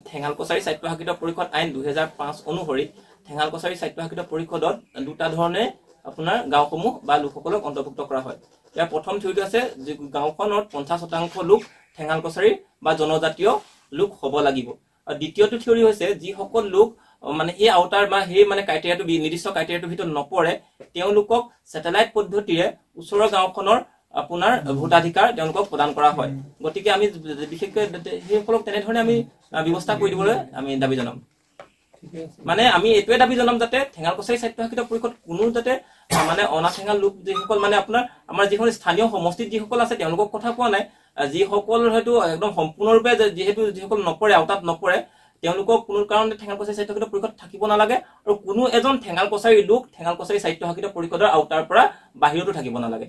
ঠেঙাল কছাৰী স্বায়ত্তশাসিত পৰিষদ আইন 2005 অনুসৰি ঠেঙাল কছাৰী স্বায়ত্তশাসিত পৰিষদত দুটা ধৰণে আপোনাৰ গাঁওসমূহ বা লোকসকলক অন্তৰ্ভুক্ত কৰা হয়। ইয়াৰ প্ৰথম থিয়ৰিটো আছে যে গাঁওখনত 50% লোক ঠেঙাল কছাৰী বা জনজাতীয় লোক হ'ব লাগিব। আৰু দ্বিতীয়টো থিয়ৰি হৈছে যিসকল লোক মানে এই আউটাৰ বা সেই মানে ক্ৰাইটেৰিয়াটো নিৰ্দিষ্ট ক্ৰাইটেৰিয়াটোৰ ভিতৰত নপৰে তেওঁলোকক স্যাটেলাইট পদ্ধতিৰে ওচৰৰ গাঁওখনৰ আপোনাৰ ভোটাধিকাৰ তেওঁলোকক প্ৰদান কৰা হয়। গতিকে আমি বিশেষকৈ সেইসকলক তেনেধৰণে আমি ব্যৱস্থা কৰি দিবলৈ আমি দাবী জনাম। মানে আমি এটোৱে দাবী জনাম যাতে ঠেঙাল কছাৰী স্বায়ত্তশাসিত পৰিষদ কোনো যাতে মানে অনাঠেঙাল লোক যিসকল মানে আপোনাৰ আমাৰ যিখন স্থানীয় সমষ্টিত যিসকল আছে তেওঁলোকক কথা কোৱা নাই, যিসকল হয়তো একদম সম্পূৰ্ণৰূপে যিসকল নপৰে আওতাত নপৰে তেওঁলোকক কোনো কাৰণতে ঠেঙাল কছাৰী স্বায়ত্তশাসিত পৰিষদ থাকিব নালাগে আৰু কোনো এজন ঠেঙাল কছাৰী লোক ঠেঙাল কছাৰী স্বায়ত্তশাসিত পৰিষদৰ আওতাৰ পৰা বাহিৰতো থাকিব নালাগে।